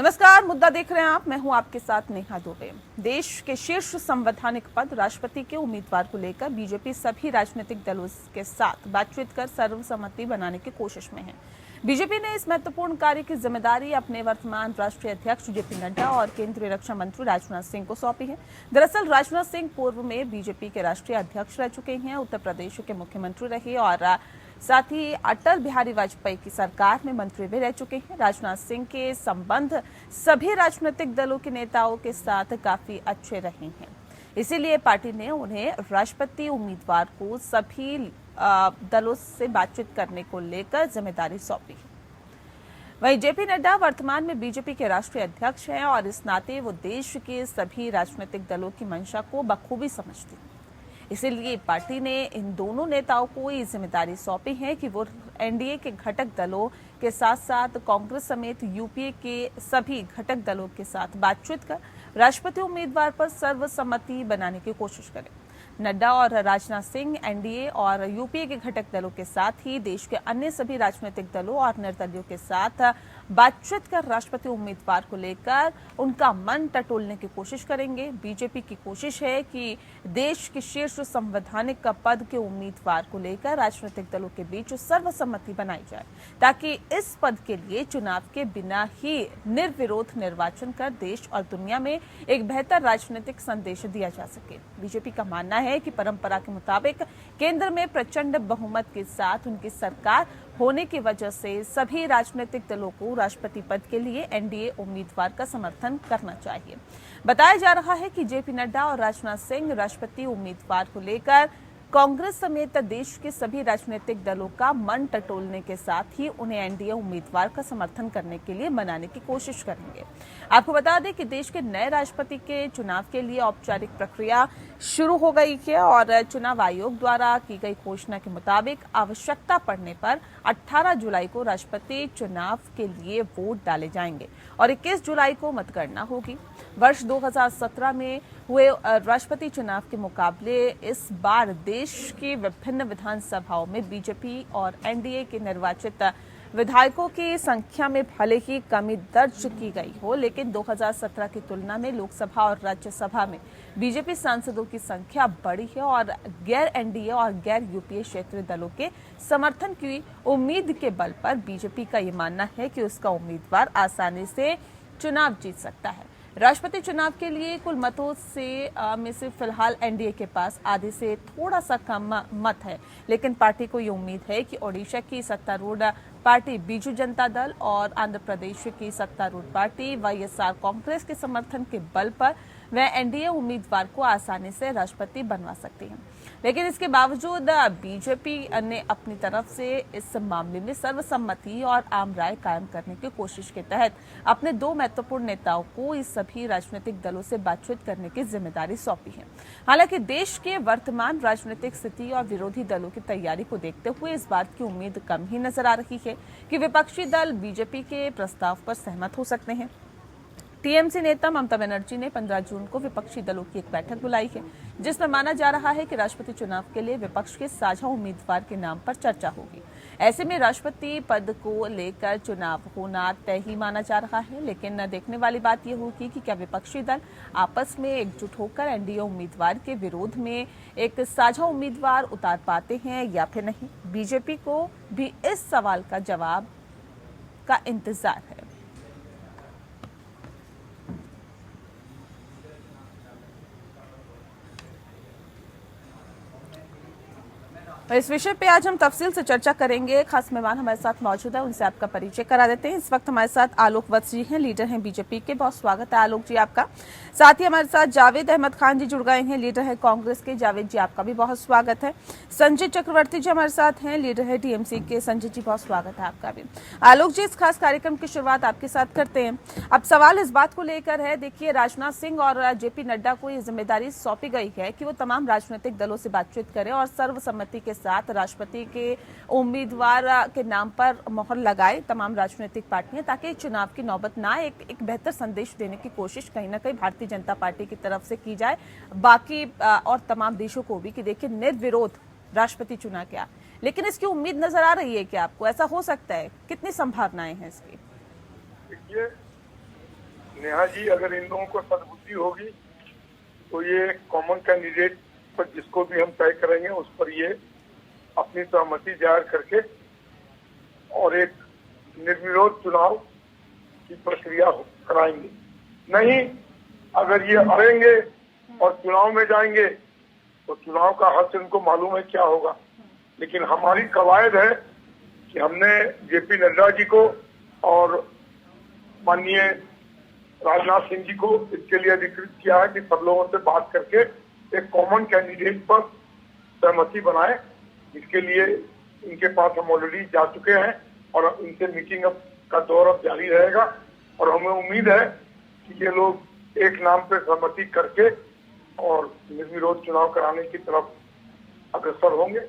नमस्कार, मुद्दा देख रहे हैं आप। मैं हूं आपके साथ नेहा दुबे। देश के शीर्ष संवैधानिक पद राष्ट्रपति के उम्मीदवार को लेकर बीजेपी सभी राजनीतिक दलों के साथ बातचीत कर सर्वसम्मति बनाने की कोशिश में है। बीजेपी ने इस महत्वपूर्ण कार्य की जिम्मेदारी अपने वर्तमान राष्ट्रीय अध्यक्ष जेपी नड्डा और केंद्रीय रक्षा मंत्री राजनाथ सिंह को सौंपी है। दरअसल राजनाथ सिंह पूर्व में बीजेपी के राष्ट्रीय अध्यक्ष रह चुके हैं, उत्तर प्रदेश के मुख्यमंत्री रहे और साथ ही अटल बिहारी वाजपेयी की सरकार में मंत्री भी रह चुके हैं। राजनाथ सिंह के संबंध सभी राजनीतिक दलों के नेताओं के साथ काफी अच्छे रहे हैं, इसीलिए पार्टी ने उन्हें राष्ट्रपति उम्मीदवार को सभी दलों से बातचीत करने को लेकर जिम्मेदारी सौंपी है। वहीं जेपी नड्डा वर्तमान में बीजेपी के राष्ट्रीय अध्यक्ष हैं और इस नाते वो देश के सभी राजनीतिक दलों की मंशा को बखूबी समझते हैं। इसीलिए पार्टी ने इन दोनों नेताओं को ये जिम्मेदारी सौंपी है कि वो एनडीए के घटक दलों के साथ साथ कांग्रेस समेत यूपीए के सभी घटक दलों के साथ बातचीत कर राष्ट्रपति उम्मीदवार पर सर्वसम्मति बनाने की कोशिश करें। नड्डा और राजनाथ सिंह एनडीए और यूपीए के घटक दलों के साथ ही देश के अन्य सभी राजनीतिक दलों और निर्दलीयों के साथ बातचीत कर राष्ट्रपति उम्मीदवार को लेकर उनका मन टटोलने की कोशिश करेंगे। बीजेपी की कोशिश है कि देश के शीर्ष संवैधानिक पद के उम्मीदवार को लेकर राजनीतिक दलों के बीच सर्वसम्मति बनाई जाए, ताकि इस पद के लिए चुनाव के बिना ही निर्विरोध निर्वाचन कर देश और दुनिया में एक बेहतर राजनीतिक संदेश दिया जा सके। बीजेपी का मानना है कि परंपरा के मुताबिक केंद्र में प्रचंड बहुमत के साथ उनकी सरकार होने की वजह से सभी राजनीतिक दलों को राष्ट्रपति पद के लिए एनडीए उम्मीदवार का समर्थन करना चाहिए। बताया जा रहा है कि जेपी नड्डा और राजनाथ सिंह राष्ट्रपति उम्मीदवार को लेकर कांग्रेस समेत देश के सभी राजनीतिक दलों का मन टटोलने के साथ ही उन्हें एनडीए उम्मीदवार का समर्थन करने के लिए मनाने की कोशिश करेंगे। आपको बता दें कि देश के नए राष्ट्रपति के चुनाव के लिए औपचारिक प्रक्रिया शुरू हो गई है और चुनाव आयोग द्वारा की गई घोषणा के मुताबिक आवश्यकता पड़ने पर 18 जुलाई को राष्ट्रपति चुनाव के लिए वोट डाले जाएंगे और 21 जुलाई को मतगणना होगी। वर्ष 2017 में हुए राष्ट्रपति चुनाव के मुकाबले इस बार देश की विभिन्न विधानसभाओं में बीजेपी और एनडीए के निर्वाचित विधायकों की संख्या में भले ही कमी दर्ज की गई हो, लेकिन 2017 की तुलना में लोकसभा और राज्यसभा में बीजेपी सांसदों की संख्या बढ़ी है और गैर एनडीए और गैर यूपीए क्षेत्रीय दलों के समर्थन की उम्मीद के बल पर बीजेपी का ये मानना है कि उसका उम्मीदवार आसानी से चुनाव जीत सकता है। राष्ट्रपति चुनाव के लिए कुल मतों में से फिलहाल एनडीए के पास आधे से थोड़ा सा कम मत है, लेकिन पार्टी को ये उम्मीद है कि ओडिशा की सत्तारूढ़ पार्टी बीजू जनता दल और आंध्र प्रदेश की सत्तारूढ़ पार्टी वाईएसआर कांग्रेस के समर्थन के बल पर वह एनडीए उम्मीदवार को आसानी से राष्ट्रपति बनवा सकती है। लेकिन इसके बावजूद बीजेपी ने अपनी तरफ से इस मामले में सर्वसम्मति और आम राय कायम करने की कोशिश के तहत अपने दो महत्वपूर्ण नेताओं को इस सभी राजनीतिक दलों से बातचीत करने की जिम्मेदारी सौंपी है। हालांकि देश के वर्तमान राजनीतिक स्थिति और विरोधी दलों की तैयारी को देखते हुए इस बात की उम्मीद कम ही नजर आ रही है कि विपक्षी दल बीजेपी के प्रस्ताव पर सहमत हो सकते हैं। टीएमसी नेता ममता बनर्जी ने 15 जून को विपक्षी दलों की एक बैठक बुलाई है, जिसमें माना जा रहा है कि राष्ट्रपति चुनाव के लिए विपक्ष के साझा उम्मीदवार के नाम पर चर्चा होगी। ऐसे में राष्ट्रपति पद को लेकर चुनाव होना तय ही माना जा रहा है, लेकिन देखने वाली बात यह होगी कि क्या विपक्षी दल आपस में एकजुट होकर एनडीए उम्मीदवार के विरोध में एक साझा उम्मीदवार उतार पाते हैं या फिर नहीं। बीजेपी को भी इस सवाल का जवाब का इंतजार है। इस विषय पे आज हम तफसील से चर्चा करेंगे। खास मेहमान हमारे साथ मौजूद है, उनसे आपका परिचय करा देते हैं। इस वक्त हमारे साथ आलोक वत्स जी हैं, लीडर हैं बीजेपी के। बहुत स्वागत है आलोक जी आपका। साथ ही हमारे साथ जावेद अहमद खान जी जुड़ गए हैं, लीडर है कांग्रेस के। जावेद जी आपका भी बहुत स्वागत है। संजय चक्रवर्ती जी हमारे साथ हैं, लीडर है टीएमसी के। संजय जी बहुत स्वागत है आपका भी। आलोक जी, इस खास कार्यक्रम की शुरुआत आपके साथ करते हैं। अब सवाल इस बात को लेकर है, देखिए राजनाथ सिंह और जेपी नड्डा को ये जिम्मेदारी सौंपी गई है कि वो तमाम राजनीतिक दलों से बातचीत करें और सर्वसम्मति के साथ राष्ट्रपति के उम्मीदवार के नाम पर मोहर लगाए तमाम राजनीतिक पार्टियां, ताकि चुनाव की नौबत ना एक बेहतर संदेश देने की कोशिश कहीं ना कहीं भारतीय जनता पार्टी की तरफ से की जाए, बाकी और तमाम देशों को भी, कि देखिए निर्विरोध राष्ट्रपति चुना गया। लेकिन इसकी उम्मीद नजर आ रही है कि आपको ऐसा हो सकता है? कितनी संभावनाएं हैं इसकी? देखिए, नेहा जी, अगर इन लोगों को सद्बुद्धि होगी तो ये कॉमन कैंडिडेट पर जिसको भी हम तय करेंगे उस पर ये अपनी सहमति जाहिर करके और एक निर्विरोध चुनाव की प्रक्रिया कराएंगे। नहीं, अगर ये अड़ेंगे और चुनाव में जाएंगे तो चुनाव का हद इनको मालूम है क्या होगा। लेकिन हमारी कवायद है कि हमने जेपी नड्डा जी को और माननीय राजनाथ सिंह जी को इसके लिए अधिकृत किया है कि सब लोगों से बात करके एक कॉमन कैंडिडेट पर सहमति बनाए। इसके लिए इनके पास हम ऑलरेडी जा चुके हैं और इनसे मीटिंग अब का दौर अब जारी रहेगा और हमें उम्मीद है कि ये लोग एक नाम पर सहमति करके और निर्विरोध चुनाव कराने की तरफ अग्रसर होंगे।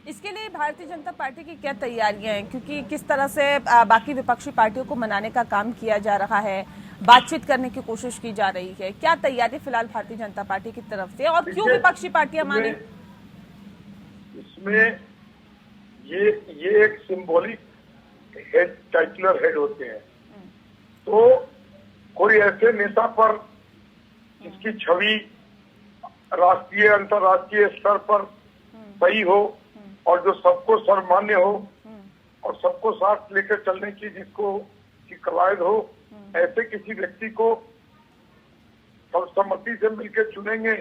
इसके लिए भारतीय जनता पार्टी की क्या तैयारियां हैं, क्योंकि किस तरह से बाकी विपक्षी पार्टियों को मनाने का काम किया जा रहा है, बातचीत करने की कोशिश की जा रही है, क्या तैयारी फिलहाल भारतीय जनता पार्टी की तरफ से और क्यों विपक्षी पार्टियां माने? इसमें ये एक सिंबॉलिक हेड, टाइटलर हेड होते हैं। तो कोई ऐसे नेता पर जिसकी छवि राष्ट्रीय अंतर्राष्ट्रीय स्तर पर सही हो और जो सबको सर्वमान्य हो और सबको साथ लेकर चलने की जिसको की कवायद हो, ऐसे किसी व्यक्ति को सर्वसम्मति से मिलकर चुनेंगे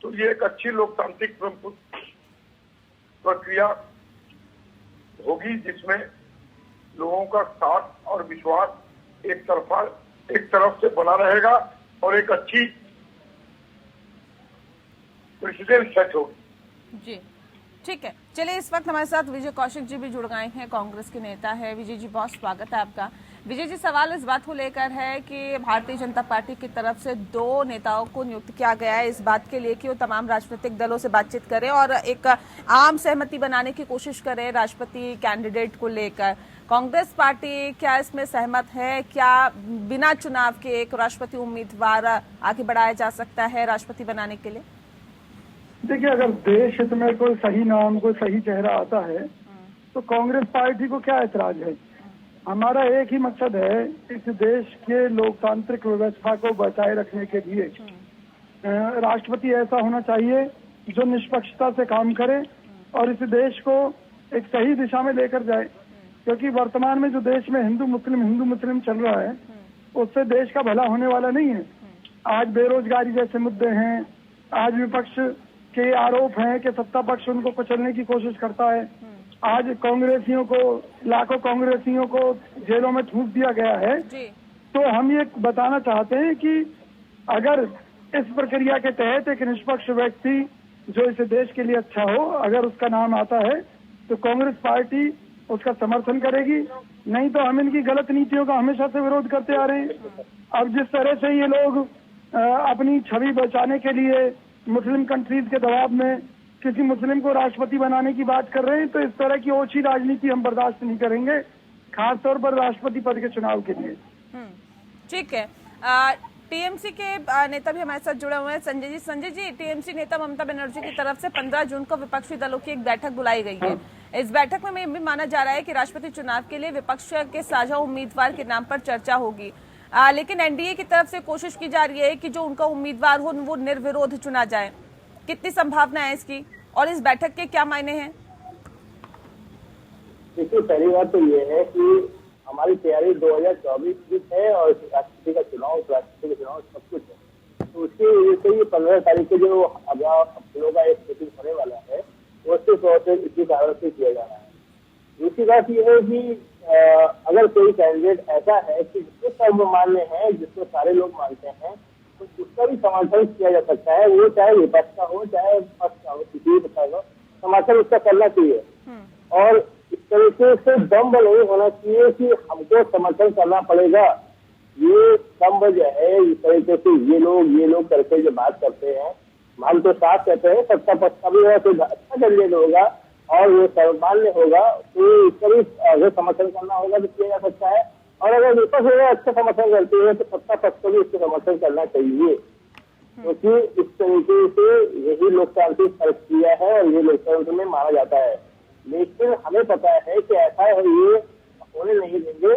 तो ये एक अच्छी लोकतांत्रिक प्रक्रिया होगी जिसमें लोगों का साथ और विश्वास एक तरफ से बना रहेगा और एक अच्छी प्रेसिडेंट सेट होगी। जी ठीक है, चलिए इस वक्त हमारे साथ विजय कौशिक जी भी जुड़ गए हैं, कांग्रेस के नेता है। विजय जी, बहुत स्वागत है आपका। विजय जी, सवाल इस बात को लेकर है कि भारतीय जनता पार्टी की तरफ से 2 नेताओं को नियुक्त किया गया है इस बात के लिए कि वो तमाम राजनीतिक दलों से बातचीत करें और एक आम सहमति बनाने की कोशिश करें राष्ट्रपति कैंडिडेट को लेकर। कांग्रेस पार्टी क्या इसमें सहमत है? क्या बिना चुनाव के एक राष्ट्रपति उम्मीदवार आगे बढ़ाया जा सकता है राष्ट्रपति बनाने के लिए? देखिए, अगर देश हित में कोई सही नाम, कोई सही चेहरा आता है तो कांग्रेस पार्टी को क्या ऐतराज है। हमारा एक ही मकसद है, इस देश के लोकतांत्रिक व्यवस्था को बचाए रखने के लिए राष्ट्रपति ऐसा होना चाहिए जो निष्पक्षता से काम करे और इस देश को एक सही दिशा में लेकर जाए। क्योंकि वर्तमान में जो देश में हिंदू मुस्लिम चल रहा है उससे देश का भला होने वाला नहीं है। आज बेरोजगारी जैसे मुद्दे हैं, आज विपक्ष के आरोप हैं कि सत्ता पक्ष उनको कुचलने की कोशिश करता है, आज कांग्रेसियों को, लाखों कांग्रेसियों को जेलों में ठूंस दिया गया है। तो हम ये बताना चाहते हैं कि अगर इस प्रक्रिया के तहत एक निष्पक्ष व्यक्ति जो इस देश के लिए अच्छा हो, अगर उसका नाम आता है तो कांग्रेस पार्टी उसका समर्थन करेगी। नहीं तो हम इनकी गलत नीतियों का हमेशा से विरोध करते आ रहे हैं। अब जिस तरह से ये लोग अपनी छवि बचाने के लिए मुस्लिम कंट्रीज के दबाव में किसी मुस्लिम को राष्ट्रपति बनाने की बात कर रहे हैं, तो इस तरह की ओछी राजनीति हम बर्दाश्त नहीं करेंगे, खासतौर पर राष्ट्रपति पद के चुनाव के लिए। ठीक है, टीएमसी के नेता भी हमारे साथ जुड़े हुए हैं। संजय जी, टीएमसी नेता ममता बनर्जी की तरफ से 15 जून को विपक्षी दलों की एक बैठक बुलाई गई है। इस बैठक में ये भी माना जा रहा है कि राष्ट्रपति चुनाव के लिए विपक्ष के साझा उम्मीदवार के नाम पर चर्चा होगी, लेकिन एनडीए की तरफ से कोशिश की जा रही है कि जो उनका उम्मीदवार हो वो निर्विरोध चुना जाए। कितनी संभावना है इसकी और इस बैठक के क्या मायने हैं? देखिए, पहली बात तो ये है कि हमारी तैयारी 2024 की है और राष्ट्रपति का चुनाव, उपराष्ट्रपति का चुनाव सब कुछ है। तो उसकी वजह से ये 15 तारीख को जो अपलों का एक मीटिंग होने वाला है वो सिर्फ और सिर्फ इसी कारण से किया जा रहा है। दूसरी बात ये है कि अगर कोई कैंडिडेट ऐसा है कि जिसको सर्वमान्य है, जिसको सारे लोग मानते हैं, तो उसका भी समर्थन किया जा सकता है। वो चाहे विपक्ष का हो चाहे पक्ष का हो, किसी भी प्रकार का समर्थन उसका करना चाहिए। और इस तरीके से दम्भ नहीं होना चाहिए कि हमको समर्थन करना पड़ेगा। ये दम्भ जो है, इस तरीके से ये लोग करके जो बात करते हैं, हम तो साफ कहते हैं सत्ता पक्ष का भी होगा, कोई अच्छा कैंडिडेट होगा और वो सर्वमान्य होगा तो इसका भी अगर समर्थन करना होगा तो किया जा सकता है। और अगर विपक्ष होगा अच्छा समर्थन करते हैं तो सत्ता पक्ष को भी इसको समर्थन करना चाहिए, क्योंकि इस तरीके से यही लोकतांत्रिक प्रक्रिया है और ये लोकतंत्र में माना जाता है। लेकिन हमें पता है कि ऐसा है ये होने नहीं देंगे।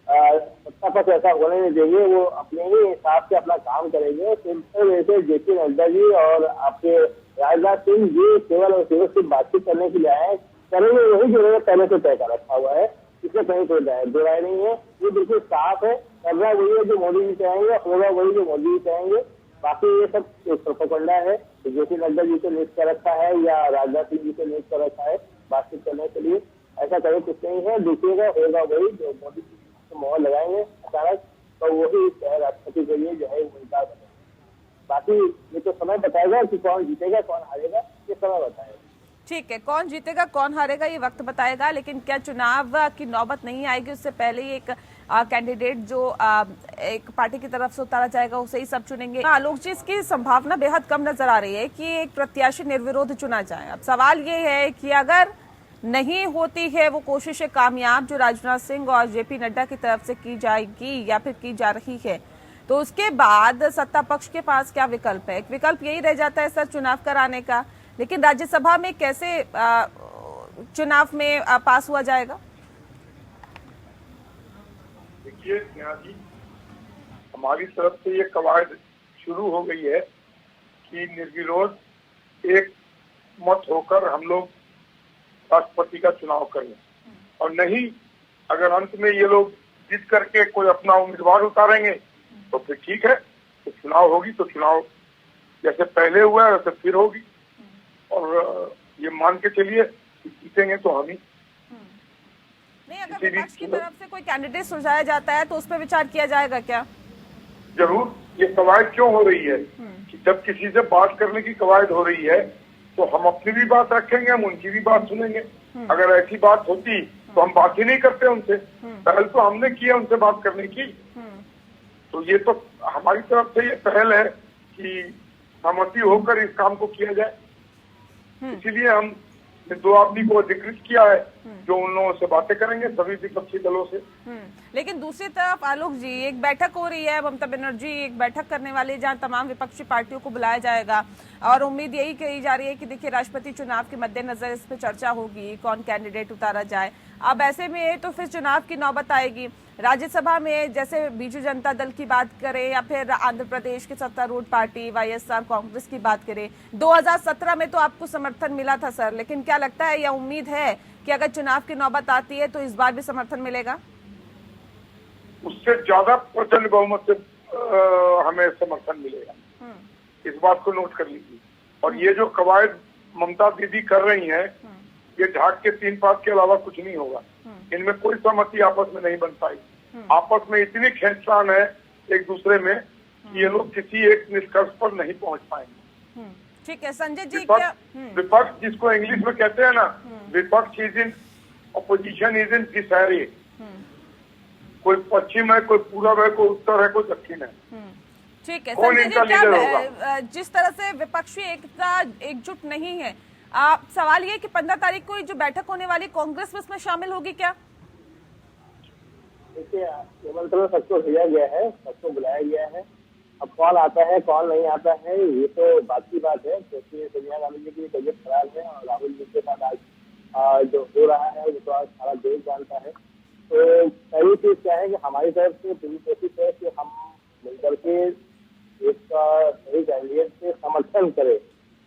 सत्ता पक्ष ऐसा होने नहीं देंगे। वो अपने ही हिसाब से अपना काम करेंगे। सिंपल वैसे जेपी नड्डा जी और आपके राजनाथ सिंह जी केवल और केवल सिर्फ बातचीत करने के लिए आए, करेंगे वही जो उन्होंने पहले से तय कर रखा हुआ है। इसमें कहीं कोई दो राय नहीं है। ये बिल्कुल साफ है, करना वही है जो मोदी जी चाहेंगे, होगा वही जो मोदी जी चाहेंगे। बाकी ये सब एक प्रोपेगेंडा है। जेपी नड्डा जी को नियुक्त कर रखा है या राजनाथ सिंह जी को नियुक्त कर रखा है बातचीत करने के लिए, ऐसा कहीं कुछ नहीं है। देखिएगा होगा वही जो मोदी जी मोहर लगाएंगे अचानक, तो वही राष्ट्रपति के लिए जो है उम्मीदवार बनेगा। बाकी ये तो समय बताएगा कि कौन जीतेगा कौन हारेगा, ये समय बताएगा। ठीक है, कौन जीतेगा कौन हारेगा ये वक्त बताएगा, लेकिन क्या चुनाव की नौबत नहीं आएगी उससे पहले ही एक कैंडिडेट जो एक पार्टी की तरफ से उतारा जाएगा उसे ही सब चुनेंगे? आलोक जी, इसकी संभावना बेहद कम नजर आ रही है कि एक प्रत्याशी निर्विरोध चुना जाए। अब सवाल ये है कि अगर नहीं होती है वो कोशिशें कामयाब जो राजनाथ सिंह और जेपी नड्डा की तरफ से की जाएगी या फिर की जा रही है, तो उसके बाद सत्ता पक्ष के पास क्या विकल्प है? एक विकल्प यही रह जाता है सर चुनाव कराने का, लेकिन राज्यसभा में कैसे चुनाव में पास हुआ जाएगा? देखिए नेहा जी, हमारी तरफ से ये कवायद शुरू हो गई है कि निर्विरोध एक मत होकर हम लोग राष्ट्रपति का चुनाव करें, और नहीं अगर अंत में ये लोग जीत करके कोई अपना उम्मीदवार उतारेंगे तो फिर ठीक है, तो चुनाव होगी तो चुनाव जैसे पहले हुआ है वैसे फिर होगी। और ये मान के चलिए जीतेंगे तो हम ही। नहीं, अगर विपक्ष की तरफ से कोई कैंडिडेट सुझाया जाता है तो उस पर विचार किया जाएगा क्या? जरूर। ये कवायद क्यों हो रही है कि जब किसी से बात करने की कवायद हो रही है तो हम अपनी भी बात रखेंगे, हम उनकी भी बात सुनेंगे। अगर ऐसी बात होती तो हम बात ही नहीं करते उनसे। पहल तो हमने किया उनसे बात करने की, तो ये तो हमारी तरफ से ये पहल है कि सहमति होकर इस काम को किया जाए। इसीलिए हम दो आदमी को अधिकृत किया है जो उन लोगों से बातें करेंगे, सभी विपक्षी दलों से। लेकिन दूसरी तरफ आलोक जी, एक बैठक हो रही है, ममता बनर्जी एक बैठक करने वाली है जहां तमाम विपक्षी पार्टियों को बुलाया जाएगा और उम्मीद यही कही जा रही है कि देखिए राष्ट्रपति चुनाव के मद्देनजर इस पर चर्चा होगी, कौन कैंडिडेट उतारा जाए। अब ऐसे में तो फिर चुनाव की नौबत आएगी। राज्यसभा में जैसे बीजू जनता दल की बात करें या फिर आंध्र प्रदेश की सत्तारूढ़ पार्टी वाईएसआर कांग्रेस की बात करें, 2017 में तो आपको समर्थन मिला था सर, लेकिन क्या लगता है या उम्मीद है कि अगर चुनाव की नौबत आती है तो इस बार भी समर्थन मिलेगा? उससे ज्यादा प्रचंड बहुमत से हमें समर्थन मिलेगा, इस बात को नोट कर लीजिए। और ये जो कवायद ममता दीदी कर रही हैं, ये झाग के तीन पात के अलावा कुछ नहीं होगा। इनमें कोई सहमति आपस में नहीं बन पाई। आपस में इतनी खींचतान है एक दूसरे में कि ये लोग किसी एक निष्कर्ष पर नहीं पहुंच पाएंगे। ठीक है संजय जी, क्या विपक्ष जिसको इंग्लिश में कहते हैं ना, विपक्ष is in opposition is in disarray. कोई पश्चिम है, कोई पूर्व है, कोई उत्तर है, कोई दक्षिण है। ठीक है संजय जी, क्या जिस तरह से विपक्षी एकता एकजुट नहीं है, सवाल ये कि 15 तारीख को जो बैठक होने वाली कांग्रेस में उसमें शामिल होगी क्या? देखिए निमंत्रण सबको भेजा गया है, सबको बुलाया गया है। अब कौन आता है कौन नहीं आता है ये तो बात की बात है, क्योंकि सोनिया गांधी जी की तबीयत खराब है और राहुल जी के साथ आज जो हो रहा है वो तो आज सारा देश जानता है। तो पहली चीज क्या है कि हमारी तरफ से पूरी कोशिश है कि हम मिलकर के एक सही कैंडिडेट से समर्थन करें।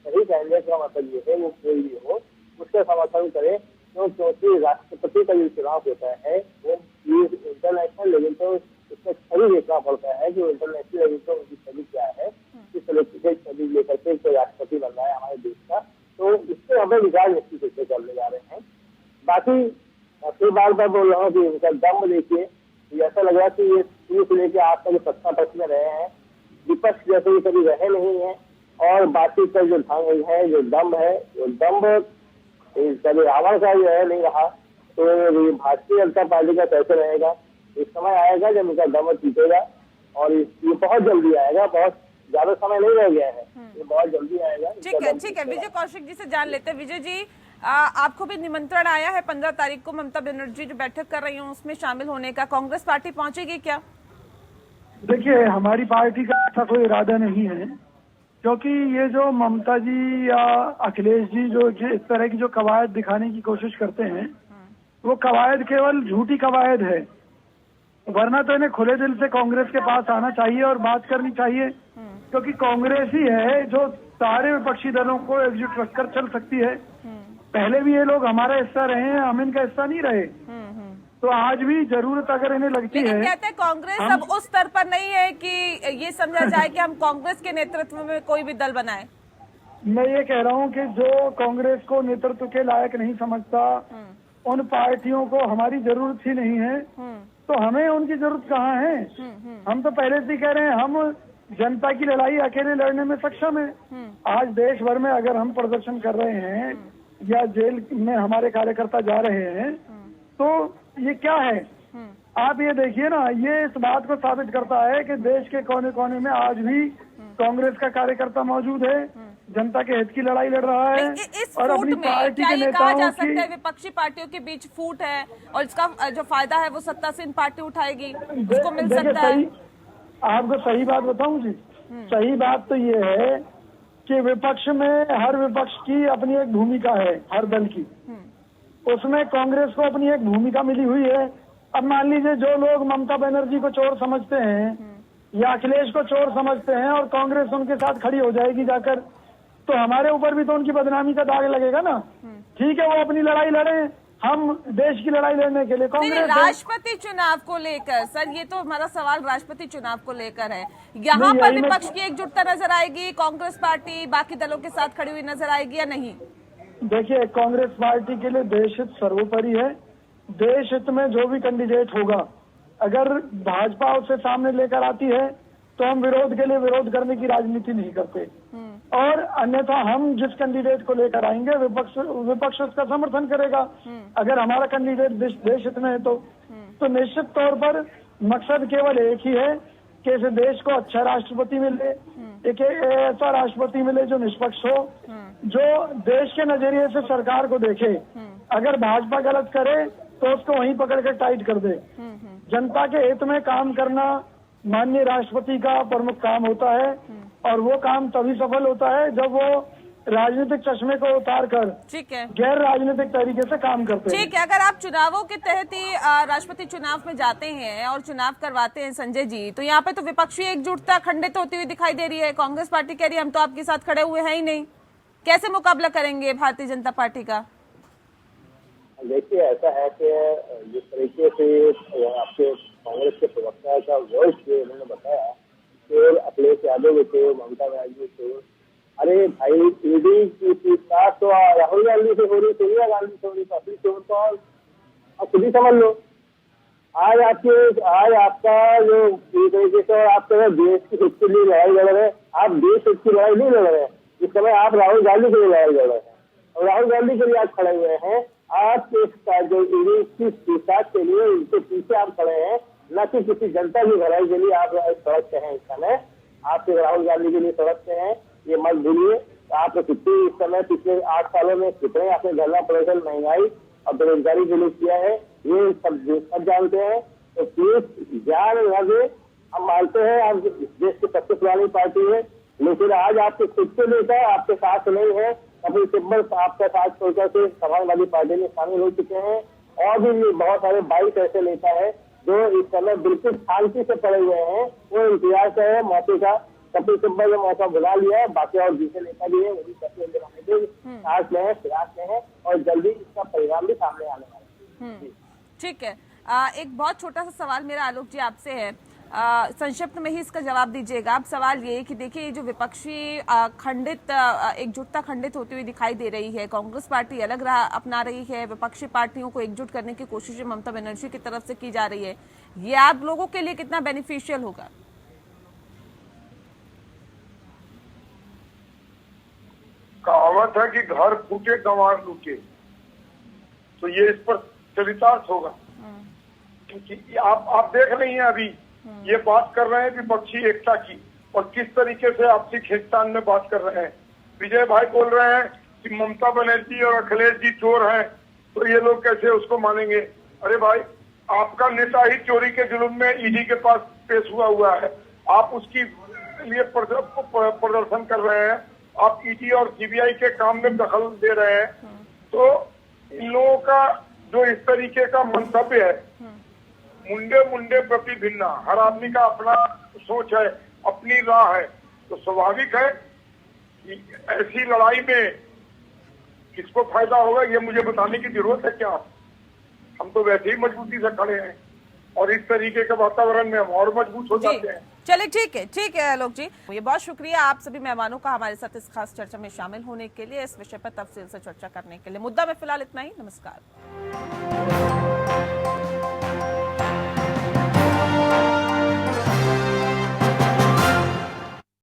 सही कैंडिडेट का मतलब ये है वो कोई भी हो उसका समर्थन करें, क्योंकि राष्ट्रपति का जो चुनाव होता है वो इंटरनेशनल लेवल पर उसमें छवि देखना पड़ता है कि इंटरनेशनल लेवल पर उनकी छवि क्या है, किस तरह की छवि लेकर के कोई राष्ट्रपति बन रहा है हमारे देश का, तो इससे हमें विचार निश्चित रूप से करने जा रहे हैं। बाकी फिर बार बार बोल रहा हूँ कि उनका दम देखिए, ऐसा लग रहा है कि ये शुरू से लेकर आज तक सत्ता पक्ष में रहे हैं, विपक्ष जैसे कभी रहे नहीं है, और बाकी का जो ढंग है जो दम है वो दम्भ कभी रावण का जो है नहीं रहा, तो भारतीय जनता पार्टी का कैसे रहेगा? एक समय आएगा जब उनका दम जीतेगा और ये बहुत जल्दी आएगा, बहुत ज्यादा समय नहीं रह गया है, ये बहुत जल्दी आएगा। ठीक है विजय कौशिक जी से जान लेते हैं। विजय जी, आपको भी निमंत्रण आया है 15 तारीख को ममता बनर्जी जो बैठक कर रही हूँ उसमें शामिल होने का, कांग्रेस पार्टी पहुंचेगी क्या? देखिए हमारी पार्टी का ऐसा कोई इरादा नहीं है, क्योंकि ये जो ममता जी या अखिलेश जी जो इस तरह की जो कवायद दिखाने की कोशिश करते हैं वो कवायद केवल झूठी कवायद है। वरना तो इन्हें खुले दिल से कांग्रेस के पास आना चाहिए और बात करनी चाहिए, क्योंकि कांग्रेस ही है जो सारे विपक्षी दलों को एकजुट रखकर चल सकती है। पहले भी ये लोग हमारा हिस्सा रहे हैं, हम इनका हिस्सा नहीं रहे, तो आज भी जरूरत अगर इन्हें लगती है। लेकिन कहते हैं कांग्रेस अब उस स्तर पर नहीं है कि ये समझा जाए कि हम कांग्रेस के नेतृत्व में कोई भी दल बनाए। मैं ये कह रहा हूँ कि जो कांग्रेस को नेतृत्व के लायक नहीं समझता, उन पार्टियों को हमारी जरूरत ही नहीं है, तो हमें उनकी जरूरत कहाँ है। हम तो पहले से कह रहे हैं, हम जनता की लड़ाई अकेले लड़ने में सक्षम है। आज देश भर में अगर हम प्रदर्शन कर रहे हैं या जेल में हमारे कार्यकर्ता जा रहे हैं, तो ये क्या है। आप ये देखिए ना, ये इस बात को साबित करता है कि देश के कोने कोने में आज भी कांग्रेस का कार्यकर्ता मौजूद है, जनता के हित की लड़ाई लड़ रहा है। इस और अपनी फूट में पार्टी क्या के ये कहा जा नेताओं सकता है की विपक्षी पार्टियों के बीच फूट है और इसका जो फायदा है वो सत्तासीन पार्टी उठाएगी, उसको मिल सकता है। आपको सही बात बताऊं जी, सही बात तो ये है कि विपक्ष में हर विपक्ष की अपनी एक भूमिका है, हर दल की। उसमें कांग्रेस को अपनी एक भूमिका मिली हुई है। अब मान लीजिए जो लोग ममता बनर्जी को चोर समझते हैं या अखिलेश को चोर समझते हैं और कांग्रेस उनके साथ खड़ी हो जाएगी जाकर, तो हमारे ऊपर भी तो उनकी बदनामी का दाग लगेगा ना। ठीक है, वो अपनी लड़ाई लड़े, हम देश की लड़ाई लड़ने के लिए कांग्रेस। राष्ट्रपति चुनाव को लेकर सर, ये तो हमारा सवाल राष्ट्रपति चुनाव को लेकर है, यहाँ पर विपक्ष की एकजुटता नजर आएगी, कांग्रेस पार्टी बाकी दलों के साथ खड़ी हुई नजर आएगी या नहीं? देखिए, कांग्रेस पार्टी के लिए देश हित सर्वोपरि है। देश हित में जो भी कैंडिडेट होगा, अगर भाजपा उसे सामने लेकर आती है तो हम विरोध के लिए विरोध करने की राजनीति नहीं करते, और अन्यथा हम जिस कैंडिडेट को लेकर आएंगे विपक्ष उसका समर्थन करेगा। अगर हमारा कैंडिडेट देश हित में है तो निश्चित तौर पर मकसद केवल एक ही है कि इस देश को अच्छा राष्ट्रपति मिले, एक ऐसा राष्ट्रपति मिले जो निष्पक्ष हो, जो देश के नजरिए से सरकार को देखे। अगर भाजपा गलत करे तो उसको वहीं पकड़कर टाइट कर दे। जनता के हित में काम करना माननीय राष्ट्रपति का प्रमुख काम होता है, और वो काम तभी सफल होता है जब वो राजनीतिक चश्मे को उतारकर ठीक है गैर राजनीतिक तरीके से काम करते हैं। ठीक है, अगर आप चुनावों के तहत ही राष्ट्रपति चुनाव में जाते हैं और चुनाव करवाते हैं संजय जी, तो यहाँ पे तो विपक्षी एकजुटता खंडित होती हुई दिखाई दे रही है। कांग्रेस पार्टी कह रही है हम तो आपके साथ खड़े हुए हैं ही नहीं। कैसे मुकाबला करेंगे भारतीय जनता पार्टी का? देखिए, ऐसा है कि जिस तरीके से आपके कांग्रेस के प्रवक्ता का वॉइस जो उन्होंने बताया कि अखिलेश यादव थे, ममता बनर्जी थे, अरे भाई ईडी की पूछताछ तो राहुल गांधी से हो रही, सोनिया गांधी से हो रही, तो असली चोर तो आप खुद ही समझ लो। आज आपका जो एक तरीके से आप देश की हित के लिए लड़ाई लड़ रहे हैं, आप देश हित की लड़ाई नहीं लड़ रहे हैं। इस समय आप राहुल गांधी के लिए लड़ाई लड़ रहे हैं और राहुल गांधी के लिए आज खड़े हुए हैं। आप जो ईडी की पूछताछ के लिए उनके पीछे आप खड़े हैं, न कि किसी जनता की भलाई के लिए आप सड़क पे हैं। इस समय आप राहुल गांधी के लिए सड़क पे हैं, ये मत भूलिए। आप कितने इस समय पिछले 8 सालों में कितने आपने धरना प्रदर्शन, महंगाई और बेरोजगारी के लिए किया है, ये सब जानते हैं। तो प्लीज ध्यान न दे। हम मानते हैं आप देश की सबसे पुरानी पार्टी है, लेकिन आज आपके खुद से लेकर आपके साथ नहीं है। कपिल सिब्बल आपका साथ छोड़कर से समाजवादी पार्टी में शामिल हो चुके हैं, और भी बहुत सारे 22 ऐसे नेता है जो इस समय बिल्कुल शांति से पड़े हुए हैं। वो इंतजार कर रहे हैं मौके का। कपिल सिब्बल ने मौका बुला लिया है, बाकी और दूसरे नेता भी है, वो भी फैसले लेने के साथ में है, फिराक में है, और जल्दी इसका परिणाम भी सामने आने वाला है। ठीक है, एक बहुत छोटा सा सवाल मेरा आलोक जी आपसे है, संक्षिप्त में ही इसका जवाब दीजिएगा आप। सवाल ये कि देखिए, ये जो विपक्षी खंडित एकजुटता खंडित होती हुई दिखाई दे रही है, कांग्रेस पार्टी अलग राह अपना रही है, विपक्षी पार्टियों को एकजुट करने की कोशिश ममता बनर्जी की तरफ से की जा रही है, ये आप लोगों के लिए कितना बेनिफिशियल होगा? कहावत है कि घर फूटे गंवार लूटे, तो ये इस पर चरितार्थ होगा। क्योंकि आप देख रही हैं, अभी ये बात कर रहे हैं विपक्षी एकता की, और किस तरीके से आपसी खींचतान में बात कर रहे हैं। विजय भाई बोल रहे हैं कि ममता बनर्जी और अखिलेश जी चोर हैं, तो ये लोग कैसे उसको मानेंगे? अरे भाई, आपका नेता ही चोरी के जुर्म में ईडी के पास पेश हुआ है, आप उसकी लिए प्रदर्शन कर रहे हैं, आप ईडी और सीबीआई के काम में दखल दे रहे हैं। तो इन लोगों का जो इस तरीके का मंतव्य है, मुंडे मुंडे प्रति भिन्ना, हर आदमी का अपना सोच है, अपनी राह है, तो स्वाभाविक है कि ऐसी लड़ाई में किसको फायदा होगा ये मुझे बताने की जरूरत है क्या? हम तो वैसे ही मजबूती से खड़े हैं और इस तरीके के वातावरण में हम और मजबूत हो जाते हैं। चलिए ठीक है आलोक जी, ये बहुत शुक्रिया आप सभी मेहमानों का हमारे साथ इस खास चर्चा में शामिल होने के लिए, इस विषय पर तफसील से चर्चा करने के लिए। मुद्दा में फिलहाल इतना ही। नमस्कार।